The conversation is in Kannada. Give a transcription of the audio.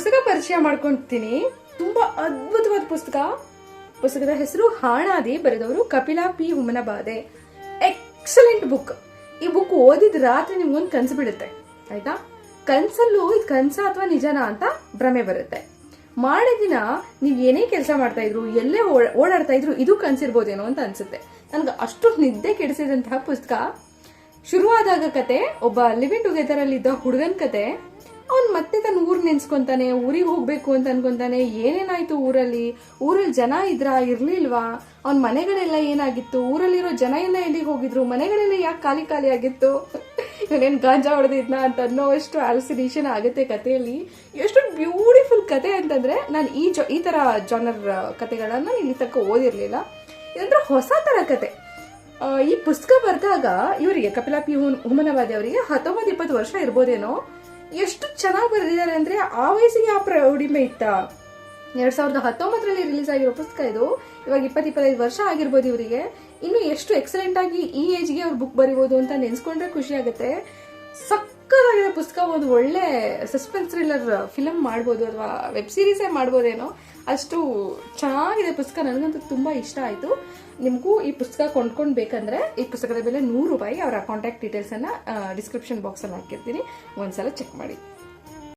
ಪುಸ್ತಕ ಪರಿಚಯ ಮಾಡ್ಕೊಂತೀನಿ. ತುಂಬಾ ಅದ್ಭುತವಾದ ಪುಸ್ತಕದ ಹೆಸರು ಹಾಣಾದಿ, ಬರೆದವರು Kapila P Humnabade. Excellent book. ಈ ಬುಕ್ ಓದಿದ ರಾತ್ರಿ ನಿಮ್ಗೊಂದು ಕನಸು ಬಿಡುತ್ತೆ, ಆಯ್ತಾ? ಕನ್ಸಲ್ಲೂ ಇದು ಕನ್ಸ ಅಥವಾ ನಿಜನಾ ಅಂತ ಭ್ರಮೆ ಬರುತ್ತೆ. ಮಾಡೋ ದಿನ ನೀವ್ ಏನೇ ಕೆಲಸ ಮಾಡ್ತಾ ಇದ್ರು, ಎಲ್ಲೇ ಓಡಾಡ್ತಾ ಇದ್ರು, ಇದು ಕನ್ಸಿರ್ಬೋದೇನೋ ಅಂತ ಅನ್ಸುತ್ತೆ. ನನ್ಗೆ ಅಷ್ಟು ನಿದ್ದೆ ಕೆಡಿಸಿದಂತಹ ಪುಸ್ತಕ. ಶುರುವಾದಾಗ ಕತೆ, ಒಬ್ಬ ಲಿವಿಂಗ್ ಟುಗೆದರ್ ಅಲ್ಲಿ ಇದ್ದ ಹುಡುಗನ್ ಕತೆ. ಅವ್ನ್ ಮತ್ತೆ ತನ್ನ ಊರ್ ನೆನ್ಸ್ಕೊಂತಾನೆ, ಊರಿಗೆ ಹೋಗ್ಬೇಕು ಅಂತ ಅನ್ಕೊಂತಾನೆ. ಏನೇನಾಯ್ತು ಊರಲ್ಲಿ ಜನ ಇರ್ಲಿಲ್ವಾ, ಅವ್ನ ಮನೆಗಳೆಲ್ಲ ಏನಾಗಿತ್ತು, ಊರಲ್ಲಿರೋ ಜನ ಎಲ್ಲ ಎಲ್ಲಿಗೆ ಹೋಗಿದ್ರು, ಮನೆಗಳೆಲ್ಲ ಯಾಕೆ ಖಾಲಿ ಆಗಿತ್ತು, ಇವನೇನ್ ಗಾಂಜಾ ಹೊಡೆದಿದ್ನ ಅಂತ ಅನ್ನೋಷ್ಟು ಆಲ್ಸಿನೇಷನ್ ಆಗುತ್ತೆ ಕಥೆಯಲ್ಲಿ. ಎಷ್ಟು ಬ್ಯೂಟಿಫುಲ್ ಕತೆ ಅಂತಂದ್ರೆ, ನಾನು ಈ ತರ ಜಾನರ್ ಕತೆಗಳನ್ನ ಇಲ್ಲಿ ತನಕ ಓದಿರ್ಲಿಲ್ಲ. ಇದಂದ್ರೆ ಹೊಸ ತರ ಕತೆ. ಈ ಪುಸ್ತಕ ಬರೆದಾಗ ಇವರಿಗೆ ಕಪಿಲಾ ಪಿ ಹುಮನಬಾದೆ ಅವರಿಗೆ 19-20 ವರ್ಷ ಇರ್ಬೋದೇನೋ. ಎಷ್ಟು ಚೆನ್ನಾಗಿ ಬರೆದಿದ್ದಾರೆ ಅಂದ್ರೆ, ಆ ವಯಸ್ಸಿಗೆ ಆ ಪ್ರೌಢಿಮೆ ಇತ್ತ. 2019ರಲ್ಲಿ ರಿಲೀಸ್ ಆಗಿರೋ ಪುಸ್ತಕ ಇದು. ಇವಾಗ 20-25 ವರ್ಷ ಆಗಿರ್ಬೋದು ಇವರಿಗೆ. ಇನ್ನು ಎಷ್ಟು ಎಕ್ಸಲೆಂಟ್ ಆಗಿ ಈ ಏಜ್ಗೆ ಅವ್ರು ಬುಕ್ ಬರಿಬೋದು ಅಂತ ನೆನ್ಸ್ಕೊಂಡ್ರೆ ಖುಷಿ ಆಗುತ್ತೆ. ಸಕ್ಕತ್ತಾಗಿದೆ ಪುಸ್ತಕ. ಒಂದು ಒಳ್ಳೆ ಸಸ್ಪೆನ್ಸ್ ಥ್ರಿಲ್ಲರ್ ಫಿಲಮ್ ಮಾಡ್ಬೋದು ಅಥವಾ ವೆಬ್ ಸೀರೀಸೇ ಮಾಡ್ಬೋದೇನೋ, ಅಷ್ಟು ಚೆನ್ನಾಗಿದೆ ಪುಸ್ತಕ. ನನಗಂತೂ ತುಂಬಾ ಇಷ್ಟ ಆಯ್ತು. ನಿಮಗೂ ಈ ಪುಸ್ತಕ ಕೊಂಡ್ಕೊಳ್ಬೇಕಂದ್ರೆ ಈ ಪುಸ್ತಕದ ಬೆಲೆ ₹100. ಅವರ ಕಾಂಟ್ಯಾಕ್ಟ್ ಡೀಟೇಲ್ಸ್ ಅನ್ನ ಡಿಸ್ಕ್ರಿಪ್ಷನ್ ಬಾಕ್ಸ್ ಅಲ್ಲಿ ಹಾಕಿರ್ತೀನಿ, ಒಂದ್ಸಲ ಚೆಕ್ ಮಾಡಿ.